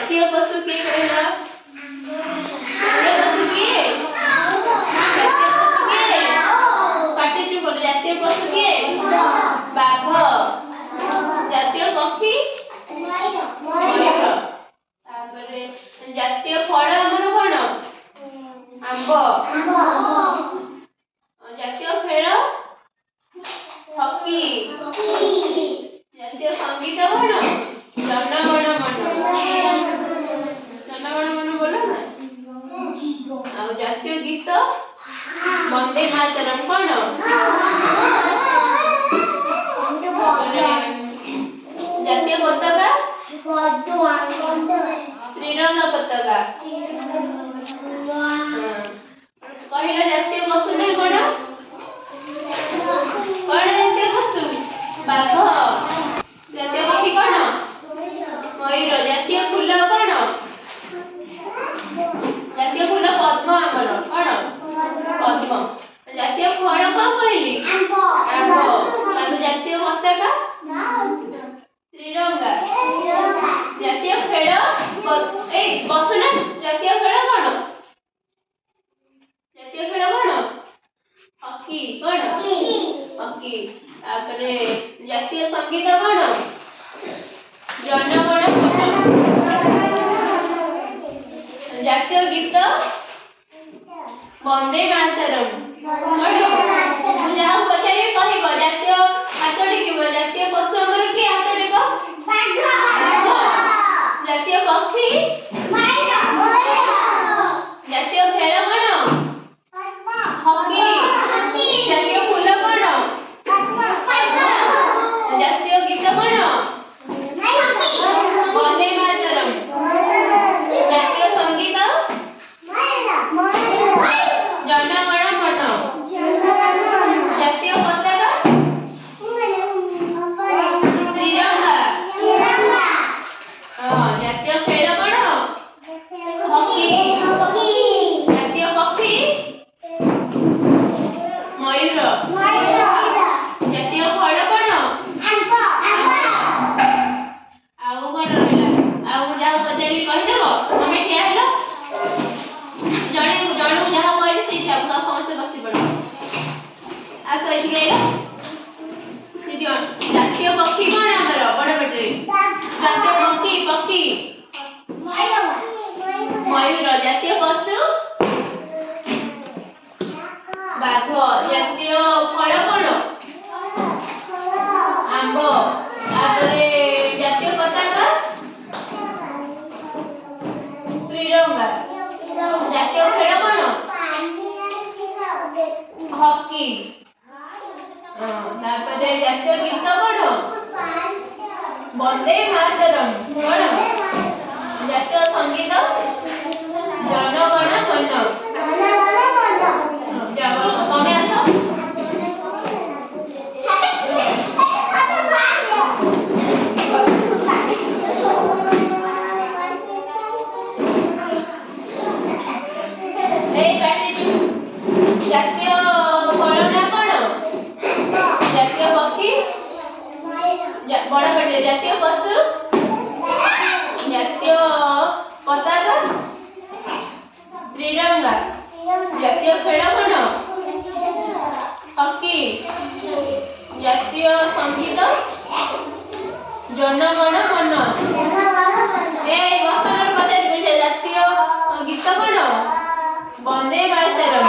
ଜାତୀୟ ପଶୁ କିଏ କହିଲ? ଜାତୀୟ ପଶୁ କିଏ? ଜାତୀୟ ପଶୁ କିଏ? ପାଟି ଚୁପ କର। ଜାତୀୟ ପଶୁ କିଏ? ବାଘ। ଜାତୀୟ ପକ୍ଷୀ? ମୟୂର। ତାପରେ ଜାତୀୟ ଫଳ ଆମର କଣ? ଆମ୍ବ। ଜାତୀୟ ଖେଳ? ହକି। ଜାତୀୟ ସଙ୍ଗୀତ କଣ? ଜନଗଣ ମନ। ଜନଗଣ ମନ ବୋଲ ନା। ଆଉ ଜାତୀୟ ଗୀତ? ବନ୍ଦେ ମାତରମ୍। କଣ? ଜାତୀୟ ପତାକା? ତ୍ରିରଙ୍ଗା ପତାକା। କହିଲ ଜାତୀୟ ପଶୁ ନା କଣ? କଣ ଜାତୀୟ ପଶୁ? ବାଘ। ଜାତୀୟ ପକ୍ଷୀ କଣ? ମୟୂର। ଜାତୀୟ ଫୁଲ କଣ? ଜାତୀୟ ଫୁଲ ପଦ୍ମ ଆମର। କଣ? ପଦ୍ମ। ଜାତୀୟ ଫଳ କଣ କହିଲି? ଆମ୍ବ। ତାପରେ ଜାତୀୟ ପତାକା? ତ୍ରିରଙ୍ଗା। ଜାତୀୟ ଖେଳ? ଏଇ ପଶୁ ନା। ଜାତୀୟ ଖେଳ କଣ? ଜାତୀୟ ଖେଳ କଣ? ହକି। କଣ? ହକି। ତାପରେ ଜାତୀୟ ସଙ୍ଗୀତ କଣ? ଜନଗଣ ମନ। ଜାତୀୟ ଗୀତ? ବନ୍ଦେ ମାତରମ୍। କଣ? ମୁଁ ଯାହାକୁ ପଚାରିବି କହିବ। ଜାତୀୟ ହାତ ଟେକିବ। ଜାତୀୟ ପଶୁ ଆମର କିଏ? ହାତ ଟେକ। ବାଘ। ଜାତୀୟ ପକ୍ଷୀ? ଜାତୀୟ ଖେଳ କଣ? ହକି। ଜାତୀୟ ଫୁଲ କଣ? ଜାତୀୟ ଗୀତ କଣ? ବନ୍ଦେ ମାତରମ୍। ଜାତୀୟ ସଙ୍ଗୀତ? ଜନଗଣ ମନ। ଜାତୀୟ ପତାକା? ତ୍ରିରଙ୍ଗା। ଜାତୀୟ ଖେଳ କଣ? ହକି। ଜାତୀୟ ପକ୍ଷୀ? ମୟୂର। ଜାତୀୟ ଫଳ କଣ? ଆଉ କଣ ରହିଲା? ଆଉ ମୁଁ ଯାହା ପଚାରିବି କହିଦେବ? ତମେ ଠିଆ ହେଲ। ଜଣକୁ ଯାହା କହିଲି ସେଇ ହିସାବ ସମସ୍ତେ ବସି ପଡ। ଆସ ଏଠିକି ଆଇଲ। ଜାତୀୟ ପକ୍ଷୀ କଣ ଆମର? ବଡ ପାଟିରେ। ଜାତୀୟ ପକ୍ଷୀ? ମୟୂର। ଜାତୀୟ ପଶୁ? ବାଘ। ଜାତୀୟ ଫଳ କଣ? ଆମ୍ବ। ତାପରେ ଜାତୀୟ ପତାକା? ତ୍ରିରଙ୍ଗା। ଜାତୀୟ ଖେଳ କଣ? ହକି। ତାପରେ ଜାତୀୟ ଗୀତ କଣ? ବନ୍ଦେ ମାତରମ୍। କଣ? ଜାତୀୟ ସଙ୍ଗୀତ? ଜନଗଣ ମନ। ତମେ ଆସ। ଜାତୀୟ ଫଳ ନା କଣ? ଜାତୀୟ ପକ୍ଷୀ? ବଡ ପାଟିରେ। ଜାତୀୟ ପଶୁ? ଜାତୀୟ ପତାକା? ତ୍ରିରଙ୍ଗା। ଜାତୀୟ ଖେଳ କଣ? ହକି। ଜାତୀୟ ସଙ୍ଗୀତ? ଜନଗଣ ମନ। ଏଇ ବସନରେ ପଚାରିବି। ଜାତୀୟ ଗୀତ କଣ? ବନ୍ଦେ ମାତରମ୍।